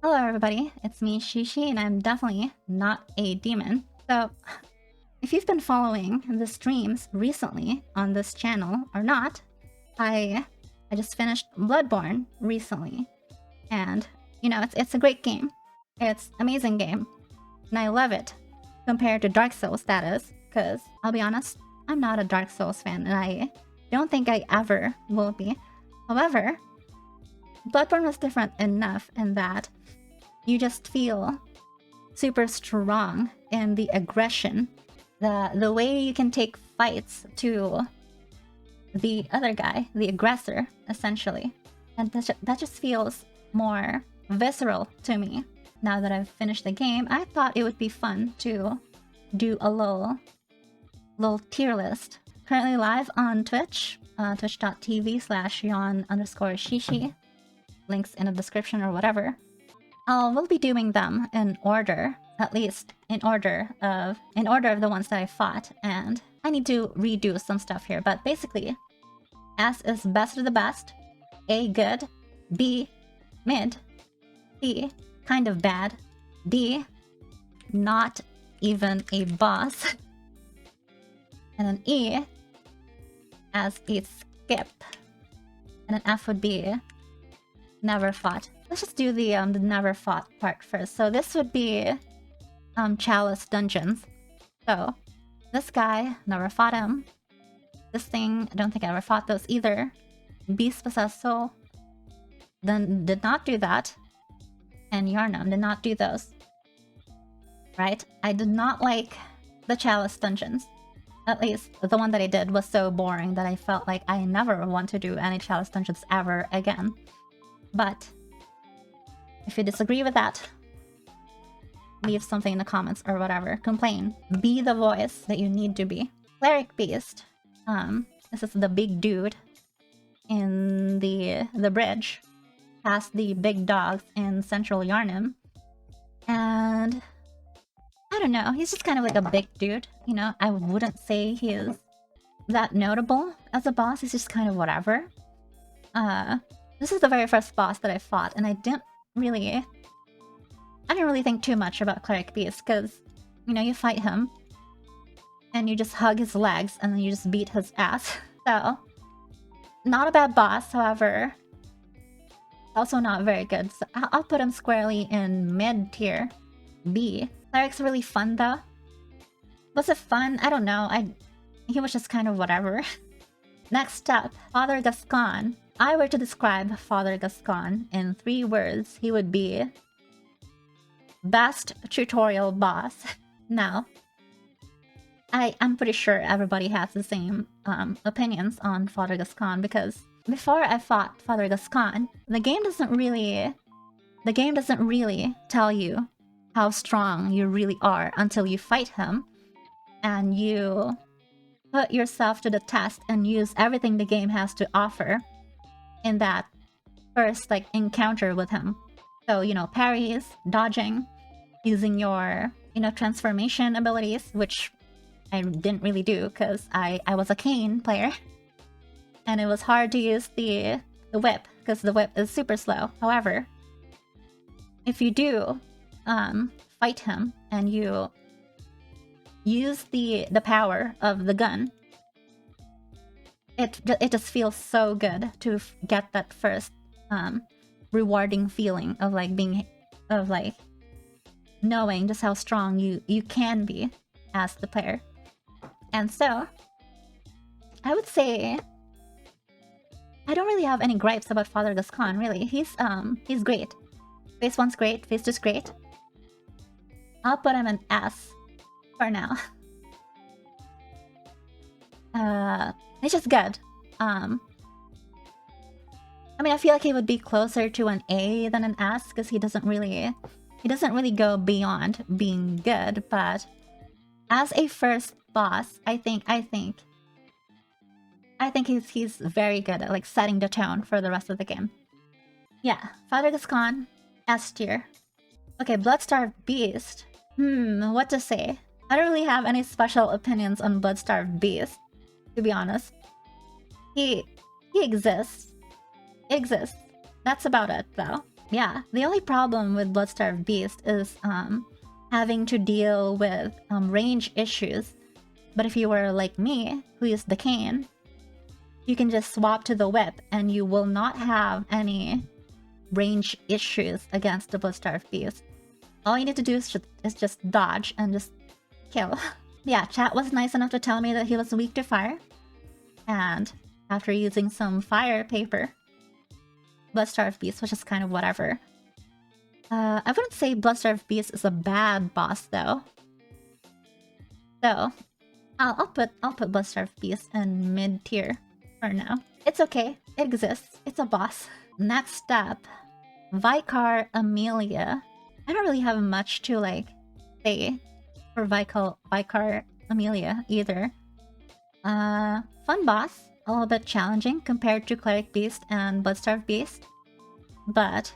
Hello everybody, it's me Shishi and I'm definitely not a demon. So, if you've been following the streams recently on this channel or not, I just finished Bloodborne recently. And, you know, it's a great game. It's an amazing game. And I love it. Compared to Dark Souls, that is. Because, I'll be honest, I'm not a Dark Souls fan and I don't think I ever will be. However, Bloodborne was different enough in that you just feel super strong in the aggression, the way you can take fights to the other guy, the aggressor, essentially. And that just feels more visceral to me. Now that I've finished the game, I thought it would be fun to do a little tier list. Currently live on Twitch, twitch.tv/yon_shishi. Links in the description or whatever. We'll be doing them in order, at least in order of the ones that I fought, and I need to redo some stuff here, but basically, S is best of the best, A good, B mid, C kind of bad, D not even a boss, and then E as a skip, and then F would be never fought. Let's just do the never fought part first. So this would be Chalice Dungeons. So this guy, never fought him. This thing, I don't think I ever fought those either. Beast Possessed Soul, then did not do that. And Yarnum did not do those. Right? I did not like the Chalice Dungeons. At least the one that I did was so boring that I felt like I never want to do any Chalice Dungeons ever again. But if you disagree with that, leave something in the comments or whatever. Complain. Be the voice that you need to be. Cleric Beast. This is the big dude in the bridge past the big dogs in Central Yarnum. And I don't know, he's just kind of like a big dude. You know, I wouldn't say he is that notable as a boss. He's just kind of whatever. This is the very first boss that I fought, and I didn't really think too much about Cleric Beast, because, you know, you fight him, and you just hug his legs, and then you just beat his ass. So, not a bad boss, however, also not very good. So I'll put him squarely in mid-tier, B. Cleric's really fun, though. Was it fun? I don't know. He was just kind of whatever. Next up, Father Gascon. I were to describe Father Gascon in 3 words, he would be best tutorial boss. Now, I'm pretty sure everybody has the same opinions on Father Gascon, because before I fought Father Gascon, the game doesn't really tell you how strong you really are until you fight him and you put yourself to the test and use everything the game has to offer in that first, like, encounter with him. So, you know, parries, dodging, using your, you know, transformation abilities, which I didn't really do because I was a cane player. And it was hard to use the whip, because the whip is super slow. However, if you do fight him and you use the power of the gun, it just feels so good to get that first rewarding feeling of like knowing just how strong you can be as the player. And so I would say I don't really have any gripes about Father Gascon, really. He's great. Phase 1's great, Phase 2's great. I'll put him in S for now. It's just good. I mean, I feel like he would be closer to an A than an S, because he doesn't really go beyond being good. But as a first boss, I think he's very good at like setting the tone for the rest of the game. Yeah, Father Gascon, S tier. Okay, Bloodstarved Beast. What to say? I don't really have any special opinions on Bloodstarved Beast, to be honest. He exists. That's about it, though. yeah, the only problem with Bloodstarved Beast is having to deal with range issues. But if you were like me, who used the cane, you can just swap to the whip and you will not have any range issues against the Bloodstarved Beast. All you need to do is just dodge and just kill. Yeah, chat was nice enough to tell me that he was weak to fire. And after using some fire paper, Bloodstarved Beast was just kind of whatever. I wouldn't say Bloodstarved Beast is a bad boss though. So I'll put Bloodstarved Beast in mid tier for now. It's okay. It exists. It's a boss. Next up, Vicar Amelia. I don't really have much to like say for Vicar Amelia either. Fun boss, a little bit challenging compared to Cleric Beast and Bloodstarved Beast, but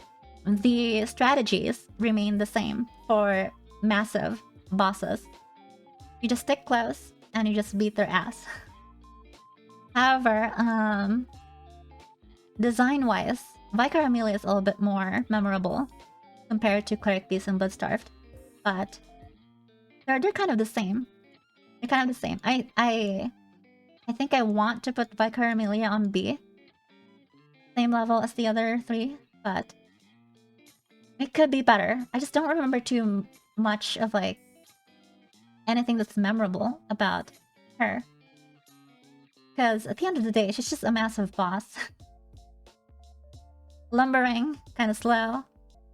the strategies remain the same for massive bosses. You just stick close and you just beat their ass. However, design-wise, Vicar Amelia is a little bit more memorable compared to Cleric Beast and Bloodstarved, but they're kind of the same. They're kind of the same. I think I want to put Vicar Amelia on B. Same level as the other three, but it could be better. I just don't remember too much of like anything that's memorable about her. Because at the end of the day, she's just a massive boss. Lumbering, kind of slow.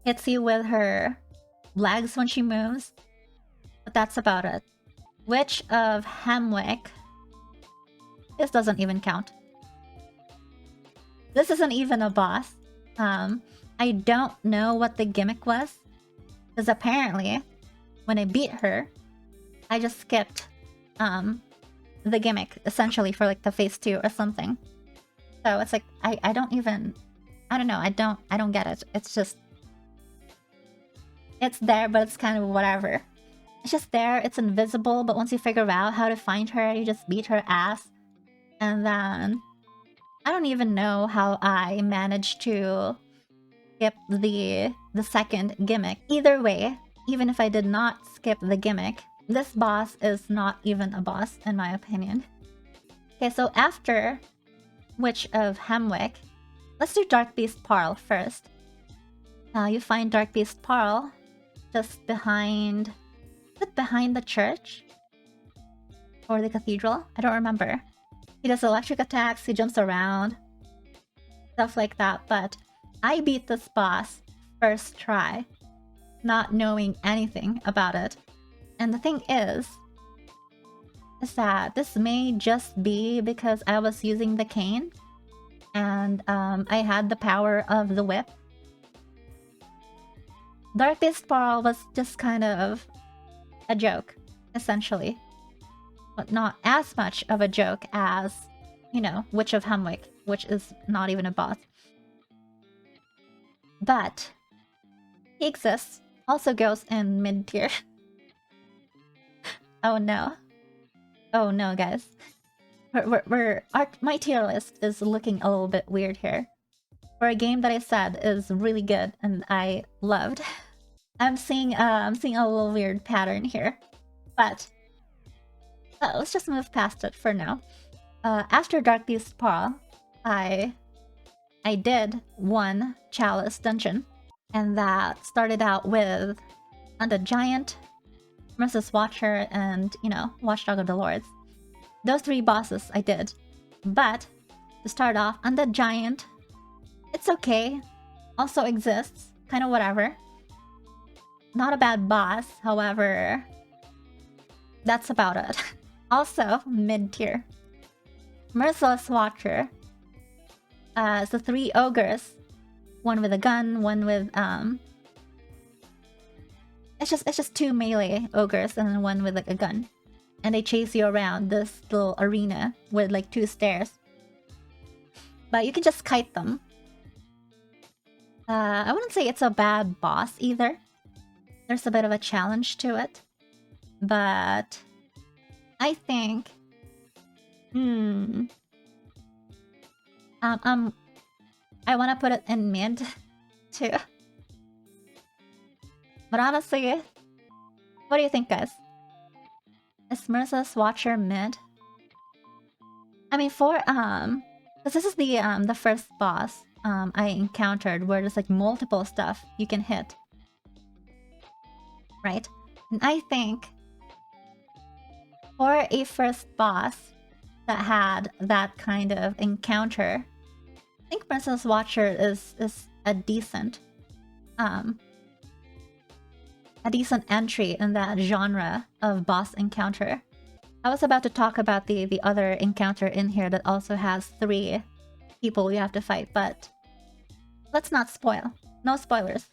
Hits you with her legs when she moves. But that's about it. Witch of Hamwick. This doesn't even count. This isn't even a boss. I don't know what the gimmick was. Because apparently, when I beat her, I just skipped the gimmick, essentially, for like the phase 2 or something. So it's like, I don't even... I don't know, I don't get it. It's just... It's there, but it's kind of whatever. It's just there, it's invisible, but once you figure out how to find her, you just beat her ass. And then... I don't even know how I managed to skip the second gimmick. Either way, even if I did not skip the gimmick, this boss is not even a boss, in my opinion. Okay, so after Witch of Hamwick, let's do Dark Beast Parl first. You find Dark Beast Parl just behind... Is it behind the church? Or the cathedral? I don't remember. He does electric attacks, he jumps around. Stuff like that, but I beat this boss first try, not knowing anything about it. And the thing is that this may just be because I was using the cane and I had the power of the whip. Dark Beast Parl was just kind of a joke, essentially. But not as much of a joke as, you know, Witch of Hamwick, which is not even a boss. But he exists, also goes in mid-tier. Oh no. Oh no, guys. My tier list is looking a little bit weird here. For a game that I said is really good and I loved. I'm seeing a little weird pattern here. But let's just move past it for now. After Dark Beast Parl, I did one Chalice dungeon. And that started out with Undead Giant, Merciless Watcher, and, you know, Watchdog of the Lords. Those 3 bosses I did. But, to start off, Undead Giant, it's okay. Also exists. Kind of whatever. Not a bad boss, however... That's about it. Also, mid-tier. Merciless Watcher. So 3 ogres. One with a gun, one with it's just 2 melee ogres and then one with like a gun. And they chase you around this little arena with like 2 stairs. But you can just kite them. I wouldn't say it's a bad boss either. There's a bit of a challenge to it. But I think I want to put it in mid too. But honestly, what do you think, guys? Is Merciless Watcher mid? I mean, for because this is the first boss I encountered where there's like multiple stuff you can hit, right? And I think for a first boss that had that kind of encounter, I think Merciless Watcher is a decent entry in that genre of boss encounter. I was about to talk about the other encounter in here that also has 3 people you have to fight, but let's not spoil. No spoilers.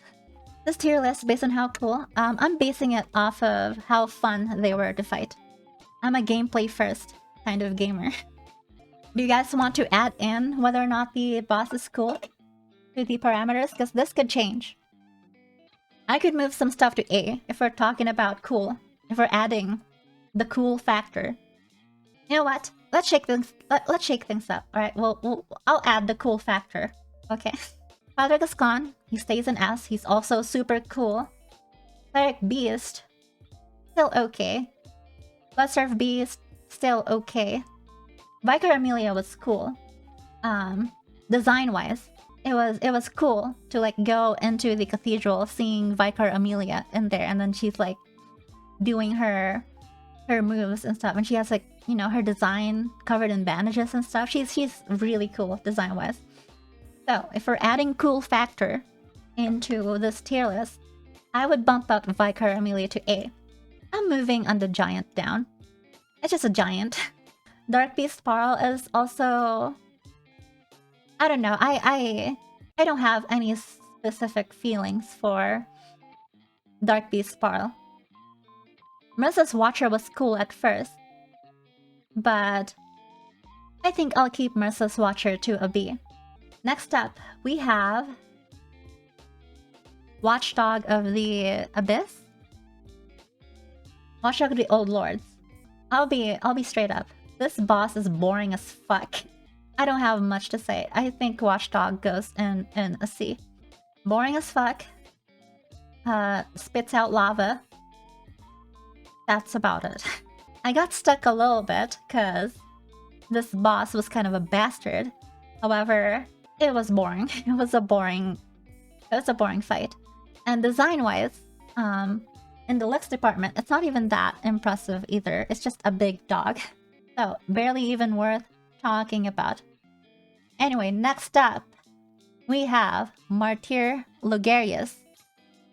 This tier list based on how cool, I'm basing it off of how fun they were to fight. I'm a gameplay first kind of gamer. Do you guys want to add in whether or not the boss is cool to the parameters? Because this could change. I could move some stuff to A if we're talking about cool. If we're adding the cool factor. You know what? Let's shake things. Let's shake things up. All right. I'll add the cool factor. Okay. Father Gascon. He stays an S. He's also super cool. Cleric Beast. Still okay. Bloodserve Beast. Still okay. Vicar Amelia was cool. Design-wise, it was cool to like go into the cathedral, seeing Vicar Amelia in there, and then she's like doing her moves and stuff, and she has like, you know, her design covered in bandages and stuff. She's really cool design-wise. So if we're adding cool factor into this tier list, I would bump up Vicar Amelia to A. I'm moving on the giant down. It's just a giant. Dark Beast Parl is also... I don't know. I don't have any specific feelings for Dark Beast Parl. Merciless Watcher was cool at first, but I think I'll keep Merciless Watcher to a B. Next up, we have Watchdog of the Abyss. Watchdog of the Old Lords. I'll be straight up. This boss is boring as fuck. I don't have much to say. I think Watchdog goes in a C. Boring as fuck. Spits out lava. That's about it. I got stuck a little bit because this boss was kind of a bastard. However, it was boring. It was a boring fight. And design-wise, in the looks department, it's not even that impressive either. It's just a big dog. So, barely even worth talking about. Anyway, next up, we have Martyr Logarius.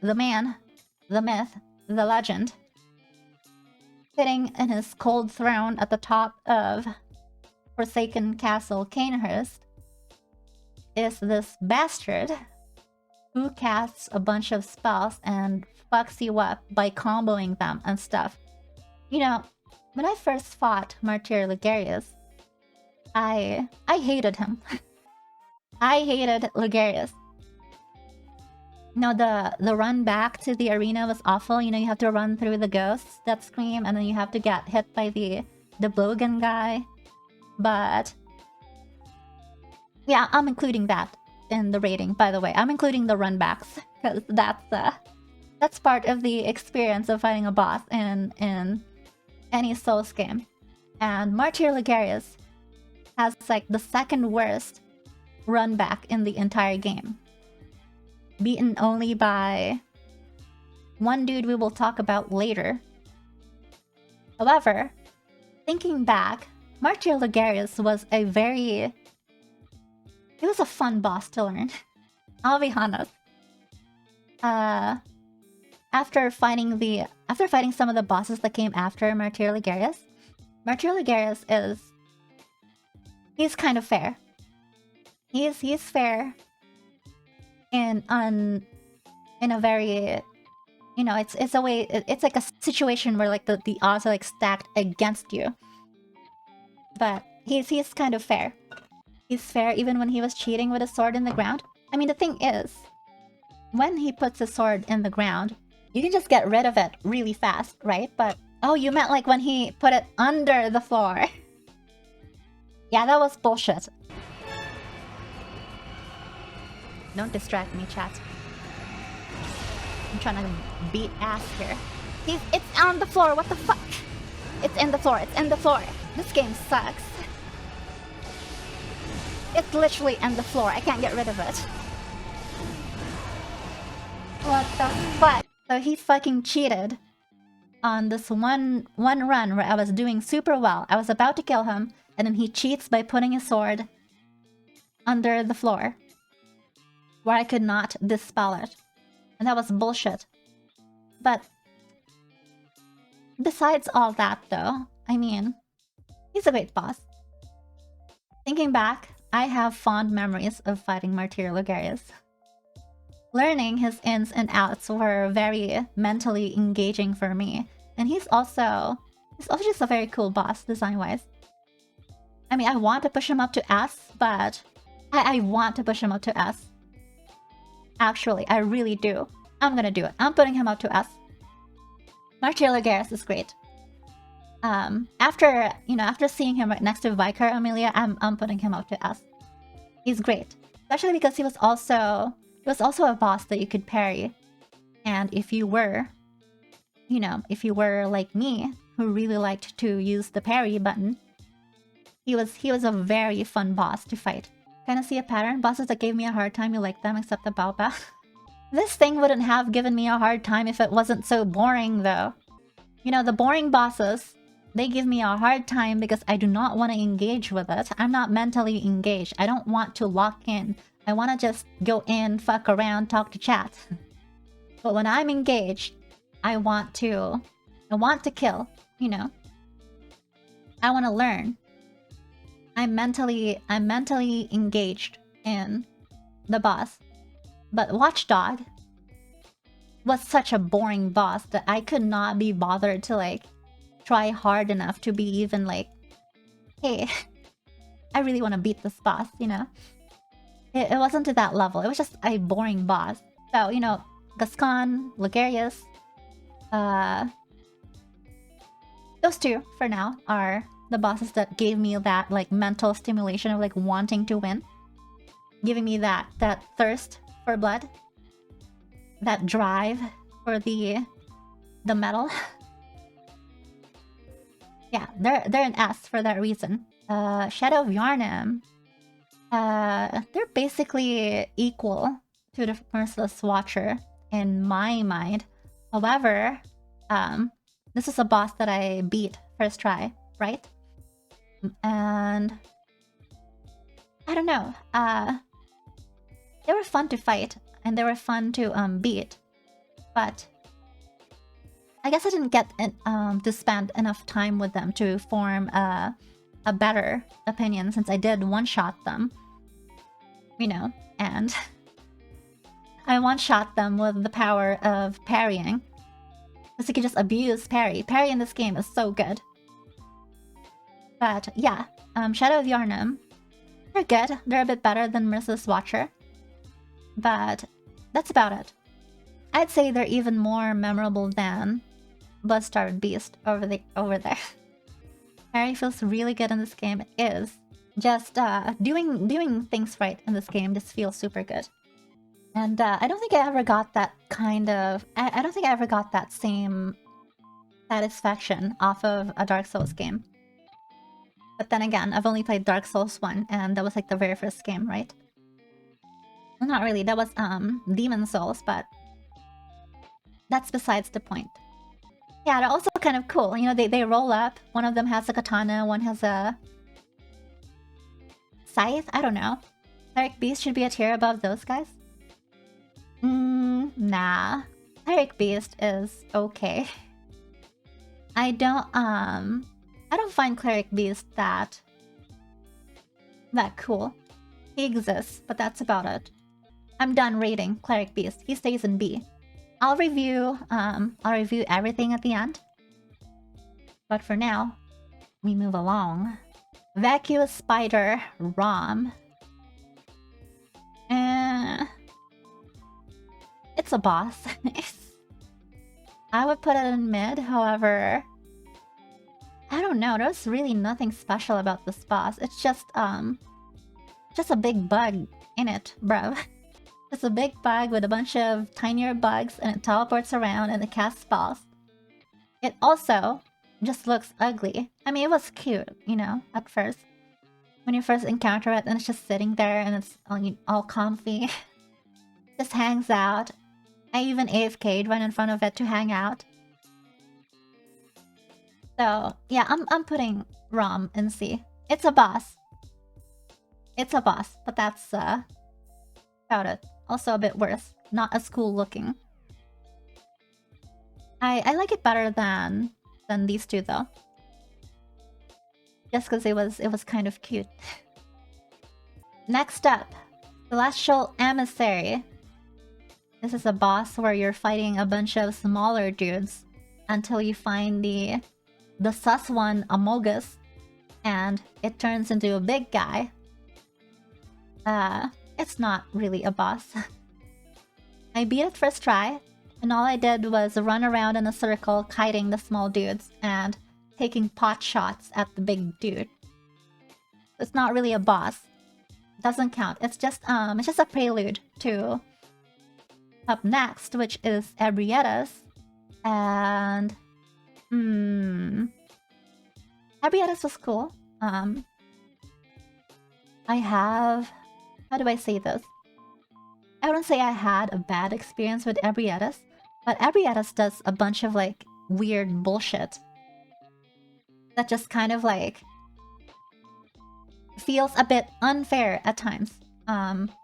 The man, the myth, the legend. Sitting in his cold throne at the top of Forsaken Castle Canehurst is this bastard who casts a bunch of spells and fucks you up by comboing them and stuff. You know, when I first fought Martyr Logarius, I hated him. I hated Logarius. You know, the run back to the arena was awful. You know, you have to run through the ghosts that scream, and then you have to get hit by the Blogan guy. But yeah, I'm including that in the rating, by the way. I'm including the run backs, because that's part of the experience of fighting a boss in any Souls game. And Martyr Logarius has like the second worst run back in the entire game. Beaten only by one dude we will talk about later. However, thinking back, Martyr Logarius was it was a fun boss to learn. I'll be honest. After fighting some of the bosses that came after Martyr Logarius, he's kind of fair. He's fair in a very, you know, it's a way, it's like a situation where like the odds are like stacked against you. But he's kind of fair. He's fair even when he was cheating with a sword in the ground. I mean, the thing is, when he puts a sword in the ground, you can just get rid of it really fast, right? But oh, you meant like when he put it under the floor. Yeah, that was bullshit. Don't distract me, chat. I'm trying to beat ass here. It's on the floor, what the fuck? It's in the floor, it's in the floor. This game sucks. It's literally in the floor, I can't get rid of it. What the fuck? So he fucking cheated on this one run where I was doing super well. I was about to kill him, and then he cheats by putting his sword under the floor where I could not dispel it. And that was bullshit. But besides all that though, I mean, he's a great boss. Thinking back, I have fond memories of fighting Martyr Logarius. Learning his ins and outs were very mentally engaging for me. And he's also just a very cool boss design-wise. I mean, I want to push him up to S, but I want to push him up to S. Actually, I really do. I'm gonna do it. I'm putting him up to S. Martyr Logarius is great. After seeing him right next to Vicar Amelia, I'm putting him up to S. He's great. Especially because he was also a boss that you could parry. And if you were like me, who really liked to use the parry button, he was a very fun boss to fight. Kinda see a pattern? Bosses that gave me a hard time, you like them, except the Baobab. This thing wouldn't have given me a hard time if it wasn't so boring, though. You know, the boring bosses, they give me a hard time because I do not want to engage with it. I'm not mentally engaged. I don't want to lock in. I want to just go in, fuck around, talk to chat. But when I'm engaged, I want to kill, you know. I want to learn. I'm mentally engaged in the boss. But Watchdog was such a boring boss that I could not be bothered to like try hard enough to be even like, hey, I really want to beat this boss, you know? It wasn't to that level. It was just a boring boss. So, you know, Gascon, Logarius, those two for now are the bosses that gave me that like mental stimulation of like wanting to win, giving me that thirst for blood, that drive for the metal. Yeah, they're an S for that reason. Shadow of Yharnam, they're basically equal to the Merciless Watcher in my mind. However, this is a boss that I beat first try, right? And I don't know. They were fun to fight and they were fun to beat, but I guess I didn't get to spend enough time with them to form a better opinion since I did one-shot them, you know, and I one-shot them with the power of parrying. Because you can just abuse parry. Parry in this game is so good. But yeah, Shadow of Yharnam, they're good. They're a bit better than Merciless Watcher. But that's about it. I'd say they're even more memorable than Blood-Starved Beast over there. Parry feels really good in this game. It is. Just doing things right in this game just feels super good. And I don't think I ever got that kind of... I don't think I ever got that same satisfaction off of a Dark Souls game. But then again, I've only played Dark Souls 1, and that was like the very first game, right? Well, not really, that was Demon Souls, but that's besides the point. Yeah, they're also kind of cool. You know, they roll up. One of them has a katana, one has a scythe? I don't know. Cleric Beast should be a tier above those guys? Nah. Cleric Beast is okay. I don't find Cleric Beast that cool. He exists, but that's about it. I'm done rating Cleric Beast. He stays in B. I'll review everything at the end. But for now, we move along. Vacuous Spider ROM. It's a boss. I would put it in mid, however... I don't know, there's really nothing special about this boss. It's just a big bug in it, bruv. It's a big bug with a bunch of tinier bugs, and it teleports around and it casts spells. It also just looks ugly. I mean, it was cute, you know, at first. When you first encounter it, and it's just sitting there and it's all comfy. Just hangs out. I even AFK'd right in front of it to hang out. So, yeah, I'm putting ROM in C. It's a boss. It's a boss, but that's about it. Also a bit worse. Not as cool looking. I like it better than these two though. Just because it was kind of cute. Next up, Celestial Emissary. This is a boss where you're fighting a bunch of smaller dudes until you find the sus one, Amogus, and it turns into a big guy. It's not really a boss. I beat it first try, and all I did was run around in a circle kiting the small dudes and taking pot shots at the big dude. It's not really a boss. It doesn't count. It's just a prelude to up next, which is Ebrietas. And Ebrietas was cool. I have, how do I say this? I wouldn't say I had a bad experience with Ebrietas, but Ebrietas does a bunch of like weird bullshit that just kind of like feels a bit unfair at times.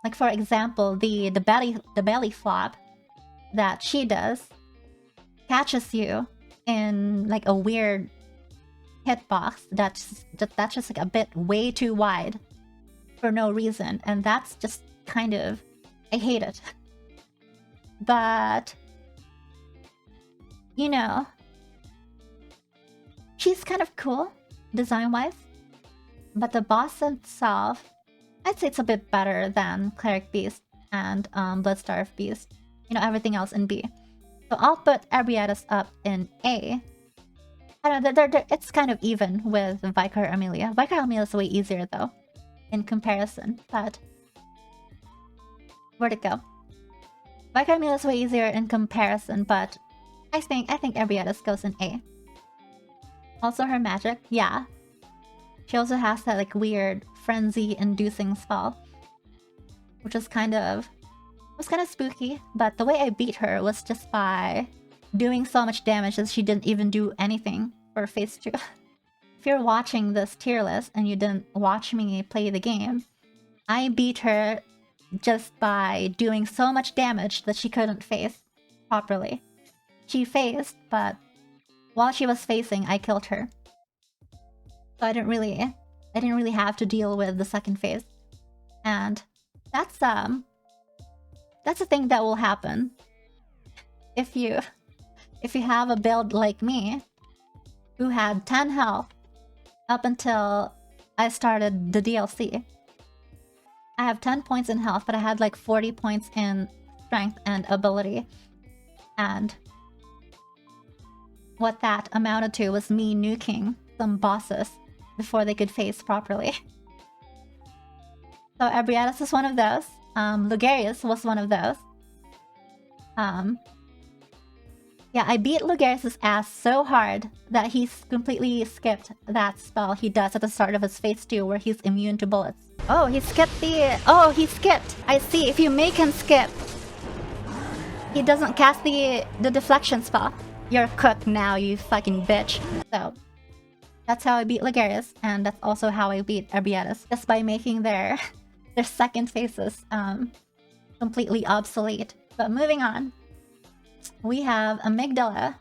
Like for example, the belly flop that she does catches you in like a weird hitbox that's just like a bit way too wide for no reason, and that's just kind of, I hate it. But you know, she's kind of cool design-wise, but the boss itself, I'd say it's a bit better than Cleric Beast and Bloodstarved Beast. You know, everything else in B. So I'll put Ebrietas up in A. I don't know, it's kind of even with Vicar Amelia. Vicar Amelia is way easier though, in comparison, but where'd it go? Vicar Amelia is way easier in comparison, but I think Ebrietas goes in A. Also her magic, yeah. She also has that like weird frenzy-inducing spell, which was kind of spooky. But the way I beat her was just by doing so much damage that she didn't even do anything for phase 2. If you're watching this tier list and you didn't watch me play the game, I beat her just by doing so much damage that she couldn't face properly. She faced, but while she was facing, I killed her. So I didn't really have to deal with the second phase. And that's a thing that will happen if you have a build like me who had 10 health up until I started the DLC. I have 10 points in health, but I had like 40 points in strength and ability. And what that amounted to was me nuking some bosses before they could face properly. So Ebrietas is one of those. Lugarius was one of those. Yeah, I beat Lugarius' ass so hard that he's completely skipped that spell he does at the start of his phase 2 where he's immune to bullets. Oh, he skipped the... Oh, he skipped! I see, if you make him skip, he doesn't cast the deflection spell. You're cooked now, you fucking bitch. So, that's how I beat Lugarius, and that's also how I beat Ebrietas. Just by making their second phases completely obsolete. But moving on, we have Amygdala.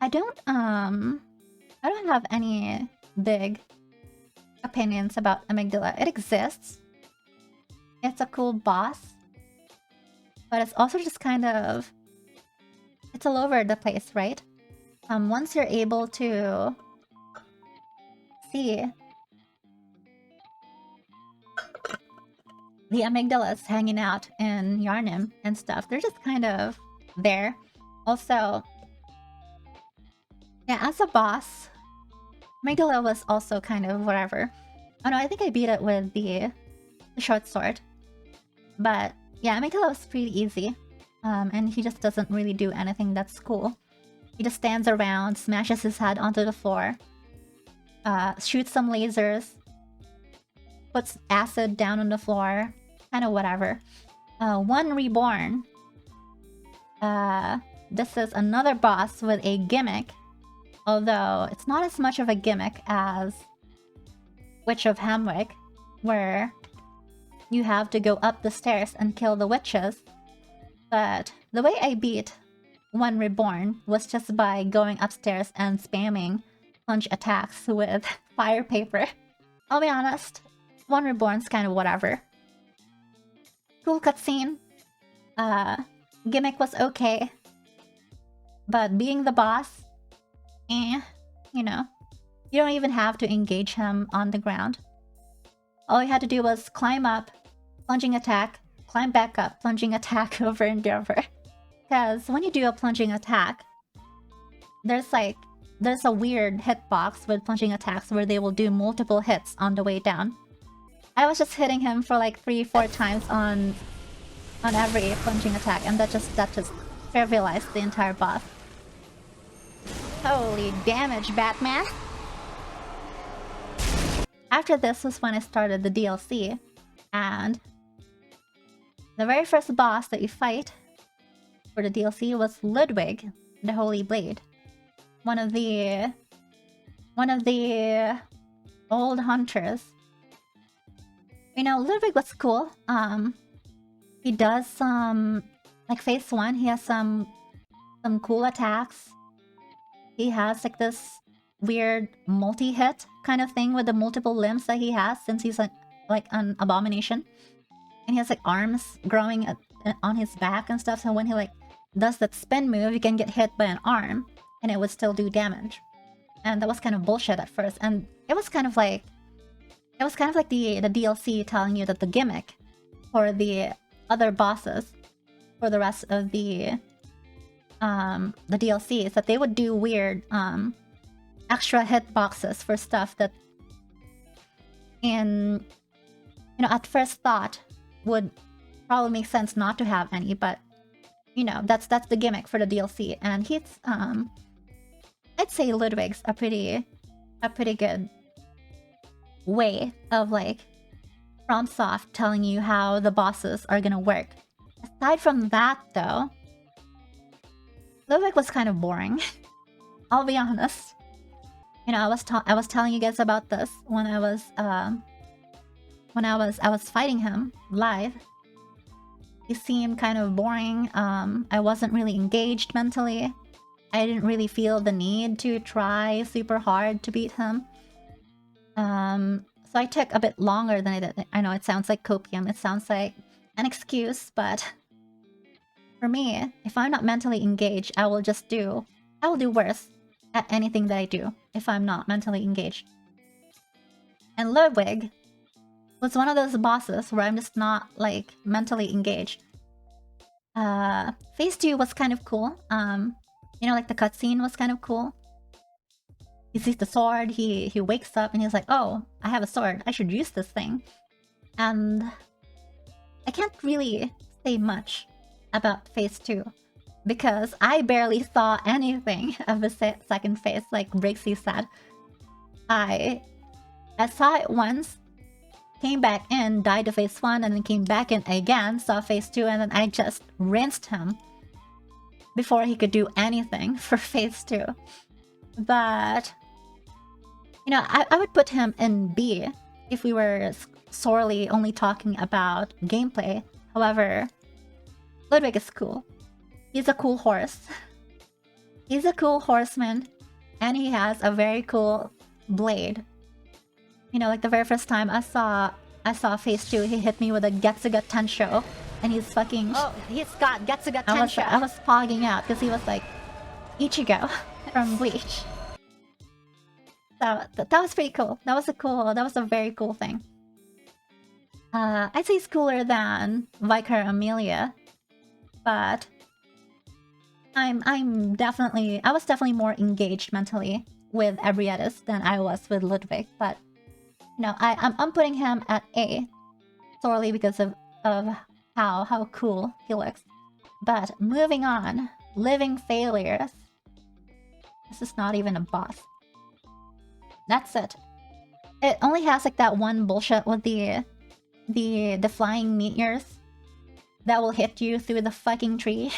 I don't have any big opinions about Amygdala. It exists. It's a cool boss. But it's also just kind of... It's all over the place, right? Once you're able to see the amygdalas hanging out in Yarnim and stuff, they're just kind of there. Also, yeah, as a boss, Amygdala was also kind of whatever. Oh no, I think I beat it with the short sword. But Yeah, Mikelo is pretty easy. And he just doesn't really do anything that's cool. He just stands around, smashes his head onto the floor, shoots some lasers, puts acid down on the floor, kind of whatever. One Reborn. This is another boss with a gimmick, although it's not as much of a gimmick as Witch of Hamwick, where you have to go up the stairs and kill the witches. But the way I beat One Reborn was just by going upstairs and spamming plunge attacks with fire paper. I'll be honest, One Reborn's kind of whatever. Cool cutscene. Gimmick was okay. But being the boss, you know, you don't even have to engage him on the ground. All you had to do was climb up, plunging attack, climb back up, plunging attack over and over. Because when you do a plunging attack, there's a weird hitbox with plunging attacks where they will do multiple hits on the way down. I was just hitting him for like 3-4 times on every plunging attack, and that just trivialized the entire boss. Holy damage, Batman! After this was when I started the DLC, and the very first boss that you fight for the DLC was Ludwig, the Holy Blade. One of the old hunters. You know, Ludwig was cool. He does some, like phase 1, he has some cool attacks. He has like this weird multi-hit kind of thing with the multiple limbs that he has, since he's like an abomination. And he has like arms growing on his back and stuff, so when he like does that spin move, you can get hit by an arm and it would still do damage. And that was kind of bullshit at first, and it was kind of like the DLC telling you that the gimmick for the other bosses for the rest of the DLC is that they would do weird extra hitboxes for stuff that at first thought would probably make sense not to have any, but that's the gimmick for the DLC. And he's I'd say Ludwig's a pretty good way of like FromSoft telling you how the bosses are gonna work. Aside from that though, Ludwig was kind of boring. I'll be honest. I was telling you guys about this when I was fighting him live. He seemed kind of boring. I wasn't really engaged mentally. I didn't really feel the need to try super hard to beat him. So I took a bit longer than I did. I know it sounds like copium, it sounds like an excuse, but for me, if I'm not mentally engaged, I will do worse at anything that I do if I'm not mentally engaged. And Ludwig was one of those bosses where I'm just not like mentally engaged. Phase 2 was kind of cool. Like the cutscene was kind of cool. He sees the sword, he wakes up and he's like, oh, I have a sword, I should use this thing. And I can't really say much about phase 2 because I barely saw anything of the second phase, like Brixie said. I saw it once, came back in, died to phase 1, and then came back in again, saw phase 2, and then I just rinsed him before he could do anything for phase 2. But I would put him in B if we were sorely only talking about gameplay. However, Ludwig is cool. He's a cool horse. He's a cool horseman, and he has a very cool blade. Like the very first time I saw phase 2, he hit me with a Getsuga Tensho, and he's fucking... Oh, he's got Getsuga Tensho. I was fogging out because he was like Ichigo from Bleach. So that was pretty cool. That was a very cool thing. I'd say he's cooler than Vicar Amelia, but I was definitely more engaged mentally with Ebrietis than I was with Ludwig. But I'm putting him at A solely because of how cool he looks. But moving on, living failures. This is not even a boss. That's it. It only has like that one bullshit with the flying meteors that will hit you through the fucking tree.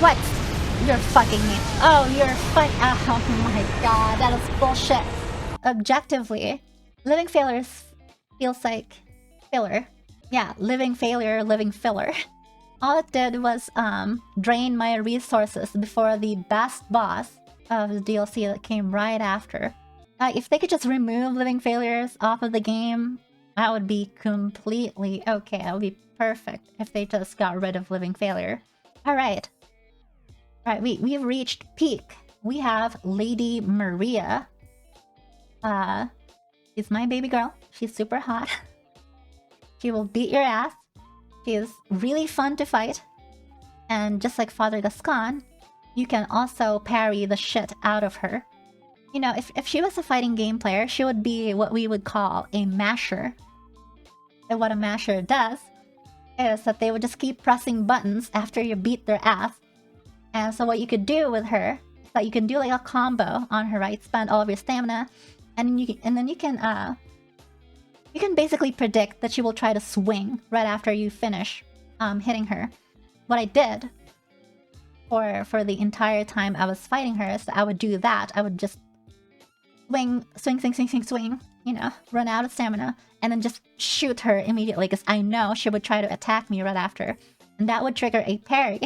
What? You're fucking me. Oh, you're oh my god, that is bullshit. Objectively, living failures feels like filler. Yeah, living failure, living filler. All it did was drain my resources before the best boss of the DLC that came right after. If they could just remove living failures off of the game, that would be completely okay. That would be perfect if they just got rid of living failure. Alright. Alright, we've reached peak. We have Lady Maria. She's my baby girl. She's super hot. She will beat your ass. She is really fun to fight. And just like Father Gascon, you can also parry the shit out of her. You know, if she was a fighting game player, she would be what we would call a masher. And what a masher does is that they would just keep pressing buttons after you beat their ass. And so what you could do with her is that you can do like a combo on her, right? Spend all of your stamina, and then you can basically predict that she will try to swing right after you finish hitting her. What I did for the entire time I was fighting her is that I would do that. I would just swing, you know, run out of stamina, and then just shoot her immediately because I know she would try to attack me right after. And that would trigger a parry.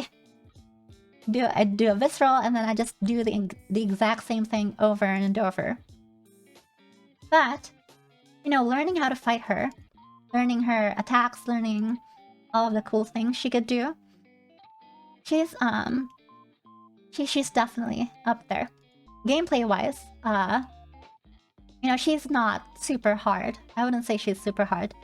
I'd do a visceral, and then I just do the exact same thing over and over. But, you know, learning how to fight her, learning her attacks, learning all of the cool things she could do, she's definitely up there. Gameplay-wise, you know, she's not super hard. I wouldn't say she's super hard.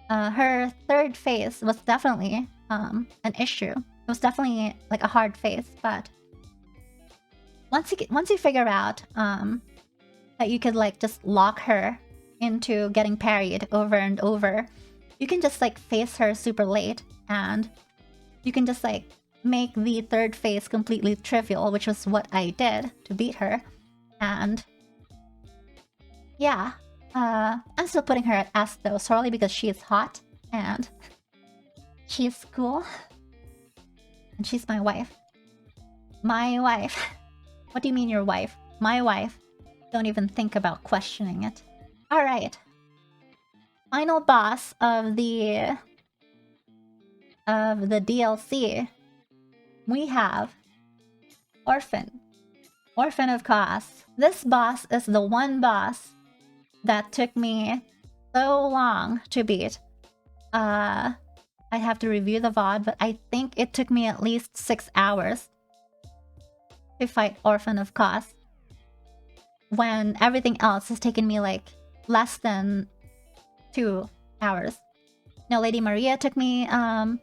Her third phase was definitely an issue. It was definitely like a hard phase, but once you figure out that you could like just lock her into getting parried over and over, you can just like face her super late, and you can just like make the third phase completely trivial, which was what I did to beat her. And yeah, I'm still putting her at S though, solely because she is hot and she's cool. And she's my wife. My wife. What do you mean your wife? My wife. Don't even think about questioning it. Alright. Final boss of the DLC. We have Orphan. Orphan of Kos. This boss is the one boss that took me so long to beat. I'd have to review the VOD, but I think it took me at least 6 hours to fight Orphan of Kos, when everything else has taken me like less than 2 hours. Now, Lady Maria took me an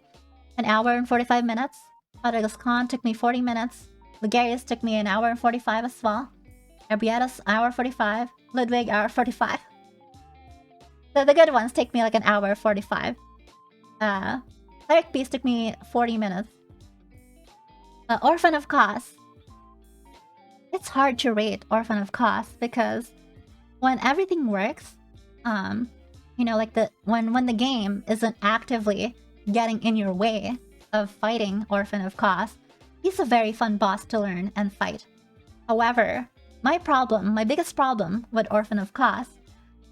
hour and 45 minutes. Father Gascon took me 40 minutes. Ligarius took me an hour and 45 as well. Arbieta's hour 45. Ludwig hour 45. The good ones take me like an hour 45. Cleric Beast took me 40 minutes. Orphan of Kos. It's hard to rate Orphan of Kos because when everything works, you know, like when the game isn't actively getting in your way of fighting Orphan of Kos, he's a very fun boss to learn and fight. However, my biggest problem with Orphan of Kos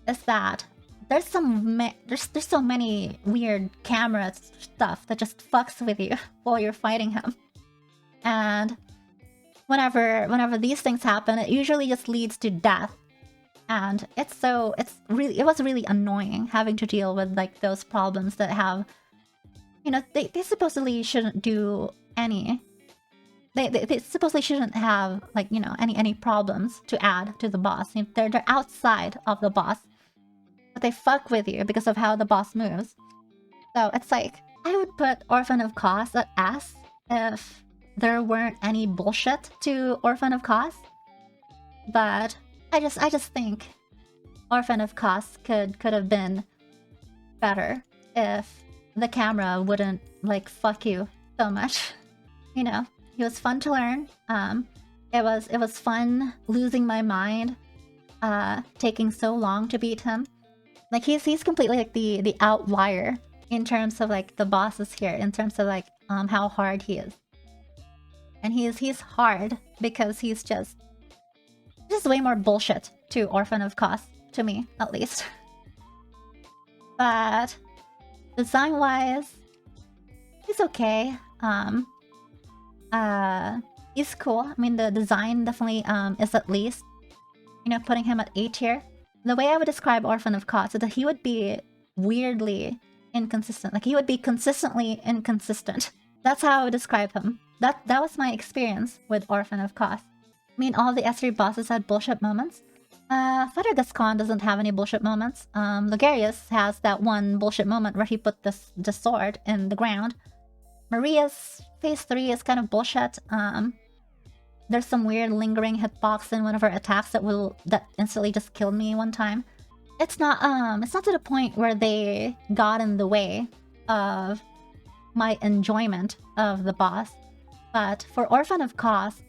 is that there's so many weird camera stuff that just fucks with you while you're fighting him. And whenever these things happen, it usually just leads to death. And it was really annoying having to deal with like those problems that have, you know, they supposedly shouldn't do any. They supposedly shouldn't have like, you know, any problems to add to the boss. You know, they're outside of the boss. But they fuck with you because of how the boss moves. So it's like, I would put Orphan of Kos at S if there weren't any bullshit to Orphan of Kos. But I just think Orphan of Kos could have been better if the camera wouldn't like fuck you so much. You know, he was fun to learn. It was fun losing my mind, taking so long to beat him. Like he's completely like the outlier in terms of like the bosses here, in terms of like how hard he is. And he's hard because he's just way more bullshit to Orphan of Kos, to me at least. But design wise, he's okay. He's cool. I mean, the design definitely is at least, you know, putting him at A tier. The way I would describe Orphan of Kos is that he would be weirdly inconsistent. Like he would be consistently inconsistent. That's how I would describe him. That was my experience with Orphan of Kos. I mean, all the S3 bosses had bullshit moments. Fighter Gascon doesn't have any bullshit moments. Logarius has that one bullshit moment where he put the sword in the ground. Maria's phase 3 is kind of bullshit. There's some weird lingering hitbox in one of her attacks that instantly just killed me one time. It's not to the point where they got in the way of my enjoyment of the boss. But for Orphan of Kos,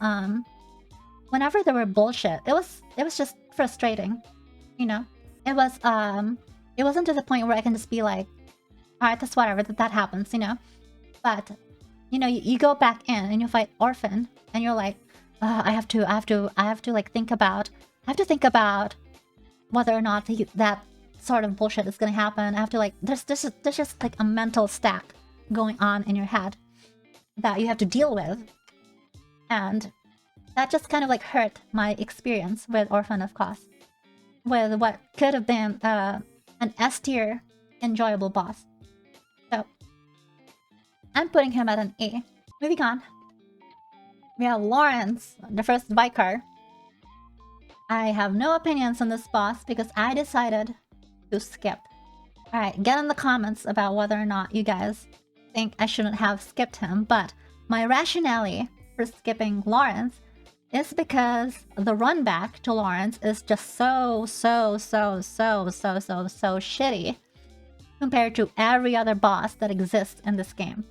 whenever there were bullshit, it was just frustrating, you know. It wasn't to the point where I can just be like, alright, that's whatever, that happens, you know. But you know, you go back in and you fight Orphan, and you're like, I have to like think about whether or not that sort of bullshit is gonna happen. I have to like, there's just like a mental stack going on in your head that you have to deal with, and that just kind of like hurt my experience with Orphan of Kos, with what could have been an S tier enjoyable boss. So I'm putting him at an A. Moving on, we have Lawrence, the first Vicar. I have no opinions on this boss because I decided to skip. Alright, get in the comments about whether or not you guys think I shouldn't have skipped him, but my rationale for skipping Lawrence is because the run back to Lawrence is just so shitty compared to every other boss that exists in this game.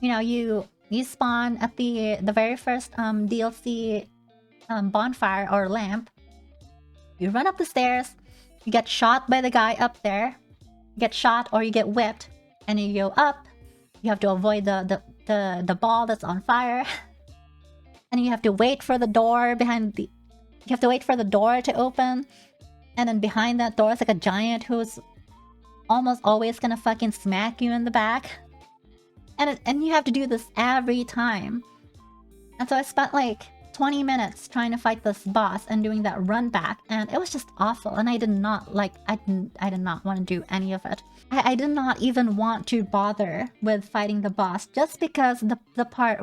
You know, you spawn at the very first DLC bonfire or lamp. You run up the stairs, you get shot by the guy up there, you get shot or you get whipped, and you go up. You have to avoid the ball that's on fire. And you have to wait for the door you have to wait for the door to open. And then behind that door is like a giant who's almost always gonna fucking smack you in the back. And you have to do this every time. And so I spent like 20 minutes trying to fight this boss and doing that run back, and it was just awful, and I did not want to do any of it. I did not even want to bother with fighting the boss, just because the part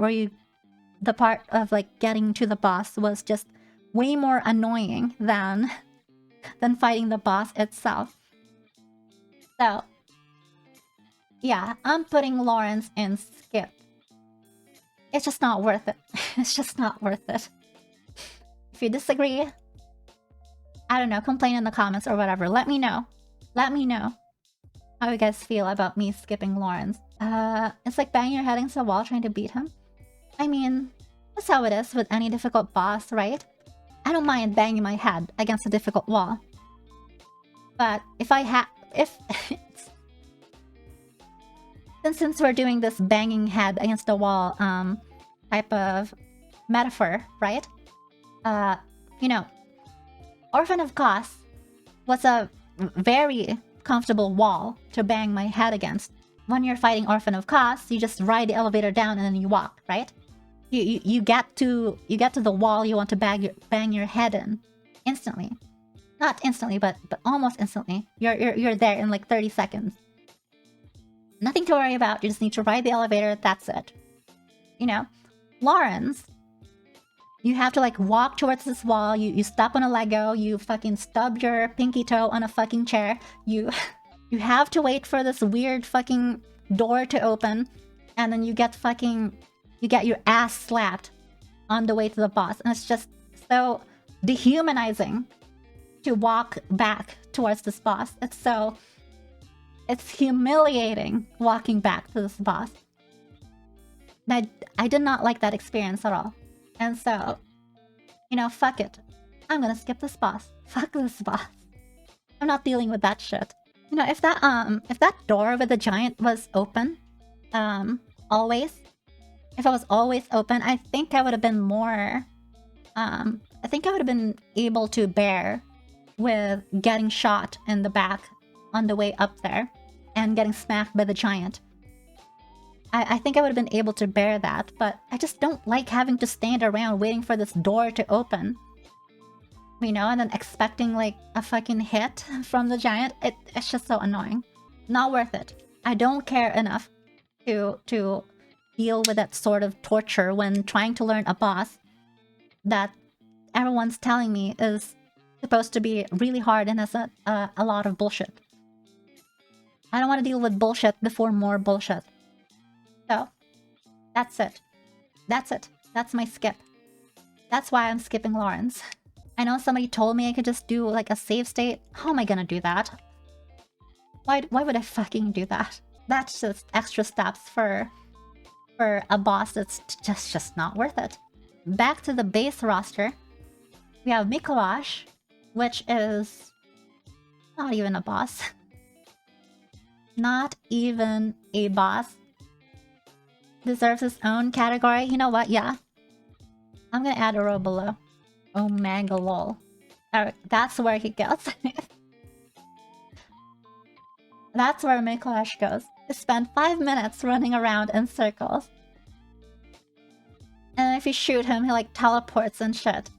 of like getting to the boss was just way more annoying than fighting the boss itself. So yeah, I'm putting Lawrence in skip. It's just not worth it. It's just not worth it. If you disagree, I don't know, complain in the comments or whatever. Let me know. Let me know how you guys feel about me skipping Lawrence. It's like banging your head against the wall trying to beat him. I mean, that's how it is with any difficult boss, right? I don't mind banging my head against a difficult wall. But since we're doing this banging head against the wall type of metaphor, right? You know, Orphan of Kos was a very comfortable wall to bang my head against. When you're fighting Orphan of Kos, you just ride the elevator down and then you walk, right? You get to the wall you want to bang your head in instantly. Not instantly, but almost instantly. You're there in like 30 seconds. Nothing to worry about. You just need to ride the elevator. That's it. You know, Lawrence, you have to like walk towards this wall. You step on a Lego. You fucking stub your pinky toe on a fucking chair. You have to wait for this weird fucking door to open, and then you get fucking You get your ass slapped on the way to the boss, and it's just so dehumanizing to walk back towards this boss. It's humiliating walking back to this boss. I did not like that experience at all. And so, you know, fuck it. I'm gonna skip this boss. Fuck this boss. I'm not dealing with that shit. You know, if that door with the giant was open, always, if it was always open, I think I would have been more, I think I would have been able to bear with getting shot in the back on the way up there and getting smacked by the giant. I think I would have been able to bear that, but I just don't like having to stand around waiting for this door to open. You know, and then expecting like a fucking hit from the giant. It's just so annoying. Not worth it. I don't care enough to deal with that sort of torture when trying to learn a boss that everyone's telling me is supposed to be really hard and has a lot of bullshit. I don't want to deal with bullshit before more bullshit. So, that's it. That's it. That's my skip. That's why I'm skipping Lawrence. I know somebody told me I could just do like a save state. How am I gonna do that? Why would I fucking do that? That's just extra steps for a boss that's just not worth it. Back to the base roster. We have Mikolash, which is not even a boss. Not even a boss. Deserves its own category. You know what? Yeah. I'm gonna add a row below. Omega lol. That's where he goes. That's where Mikolash goes. He spent 5 minutes running around in circles. And if you shoot him, he like teleports and shit.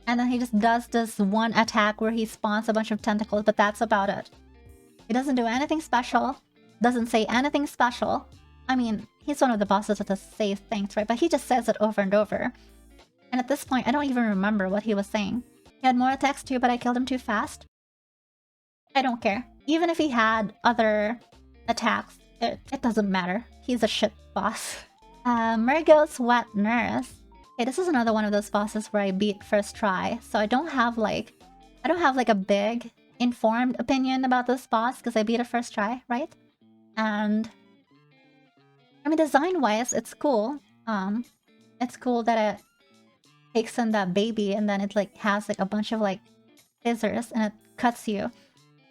And then he just does this one attack where he spawns a bunch of tentacles, but that's about it. He doesn't do anything special. Doesn't say anything special. I mean, he's one of the bosses that does say things, right? But he just says it over and over. And at this point, I don't even remember what he was saying. He had more attacks too, but I killed him too fast. I don't care. Even if he had other attacks, it doesn't matter. He's a shit boss. Murgo's Wet Nurse. Okay, this is another one of those bosses where I beat first try. So I don't have like a big informed opinion about this boss because I beat it first try, right? And I mean, design-wise, it's cool. It's cool that it takes in that baby and then it like has like a bunch of like scissors and it cuts you.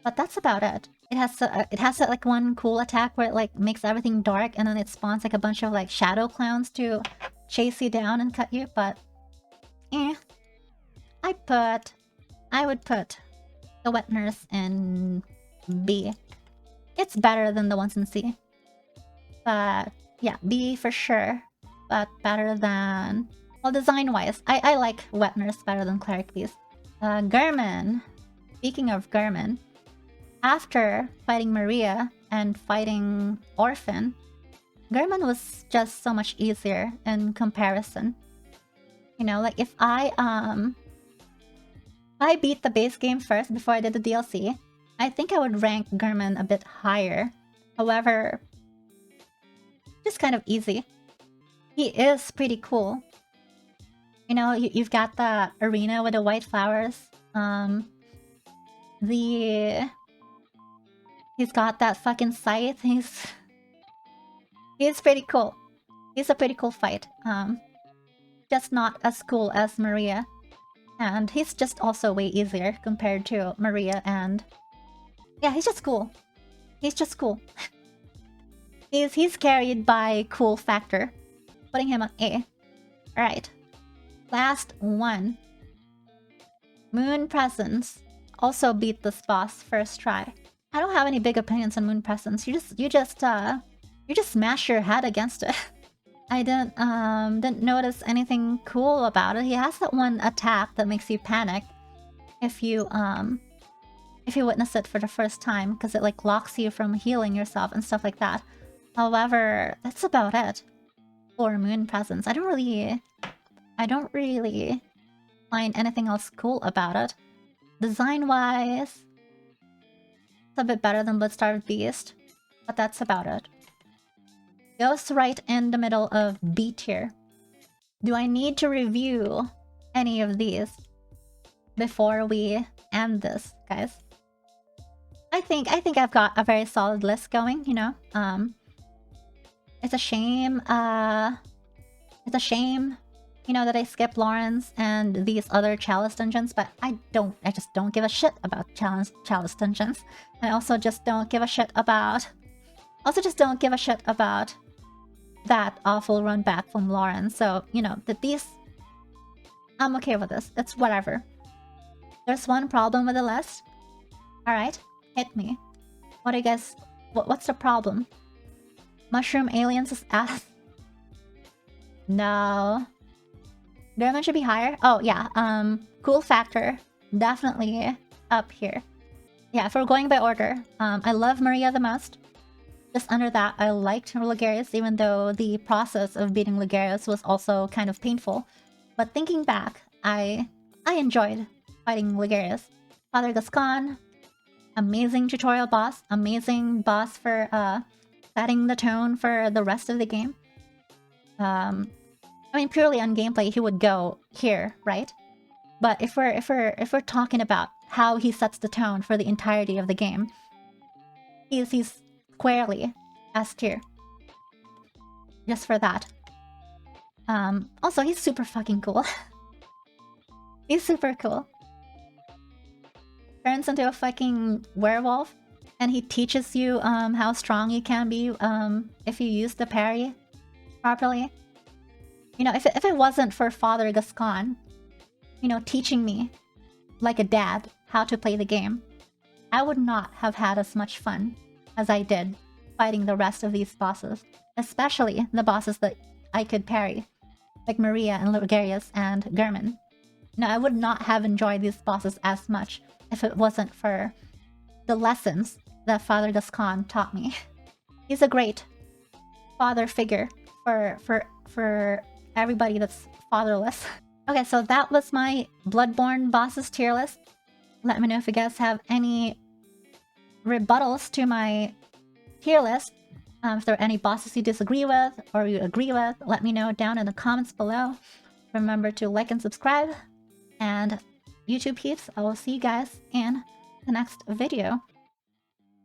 But that's about it. It has like one cool attack where it like makes everything dark and then it spawns like a bunch of like shadow clowns to chase you down and cut you, but I would put the Wet Nurse in B. It's better than the ones in C. But yeah, B for sure. But better than... Well, design-wise, I like Wet Nurse better than Cleric Beast. German. Speaking of German, after fighting Maria and fighting Orphan, German was just so much easier in comparison. You know, like if I beat the base game first before I did the DLC, I think I would rank German a bit higher. However, just kind of easy. He is pretty cool. You know, you've got the arena with the white flowers. He's got that fucking scythe. He's pretty cool. He's a pretty cool fight. Just not as cool as Maria. And he's just also way easier compared to Maria and... Yeah, he's just cool. He's just cool. He's carried by cool factor. Putting him on A. Alright. Last one. Moon Presence. Also beat this boss first try. I don't have any big opinions on Moon Presence. You just smash your head against it. I didn't notice anything cool about it. He has that one attack that makes you panic if you witness it for the first time, because it like locks you from healing yourself and stuff like that. However, that's about it for Moon Presence. I don't really find anything else cool about it. Design-wise, it's a bit better than Bloodstarved Beast, but that's about it. goes right in the middle of B tier. Do I need to review any of these before we end this, guys? I think I've got a very solid list going, you know. It's a shame, you know, that I skipped Lawrence and these other chalice dungeons, but I just don't give a shit about chalice dungeons. I also just don't give a shit about that awful run back from Lawrence. So, you know, I'm okay with this. It's whatever. There's one problem with the list. Alright, hit me. What do you guys... What's the problem? Mushroom aliens is ass. No. German should be higher? Oh, yeah. Cool factor. Definitely up here. Yeah, if we're going by order, I love Maria the most. Just under that, I liked Ligarius, even though the process of beating Ligarius was also kind of painful. But thinking back, I enjoyed fighting Ligarius. Father Gascon, amazing tutorial boss, amazing boss for setting the tone for the rest of the game. I mean, purely on gameplay, he would go here, right? But if we're talking about how he sets the tone for the entirety of the game, he's squarely S tier. Just for that. Also, he's super fucking cool. He's super cool. Turns into a fucking werewolf, and he teaches you how strong you can be if you use the parry properly. You know, if it wasn't for Father Gascon, you know, teaching me like a dad how to play the game, I would not have had as much fun as I did fighting the rest of these bosses. Especially the bosses that I could parry, like Maria and Ligarius and German. No, I would not have enjoyed these bosses as much if it wasn't for the lessons that Father Gascon taught me. He's a great father figure for everybody that's fatherless. Okay, so that was my Bloodborne bosses tier list. Let me know if you guys have any rebuttals to my tier list. If there are any bosses you disagree with or you agree with, let me know down in the comments below. Remember to like and subscribe. And YouTube peeps, I will see you guys in the next video.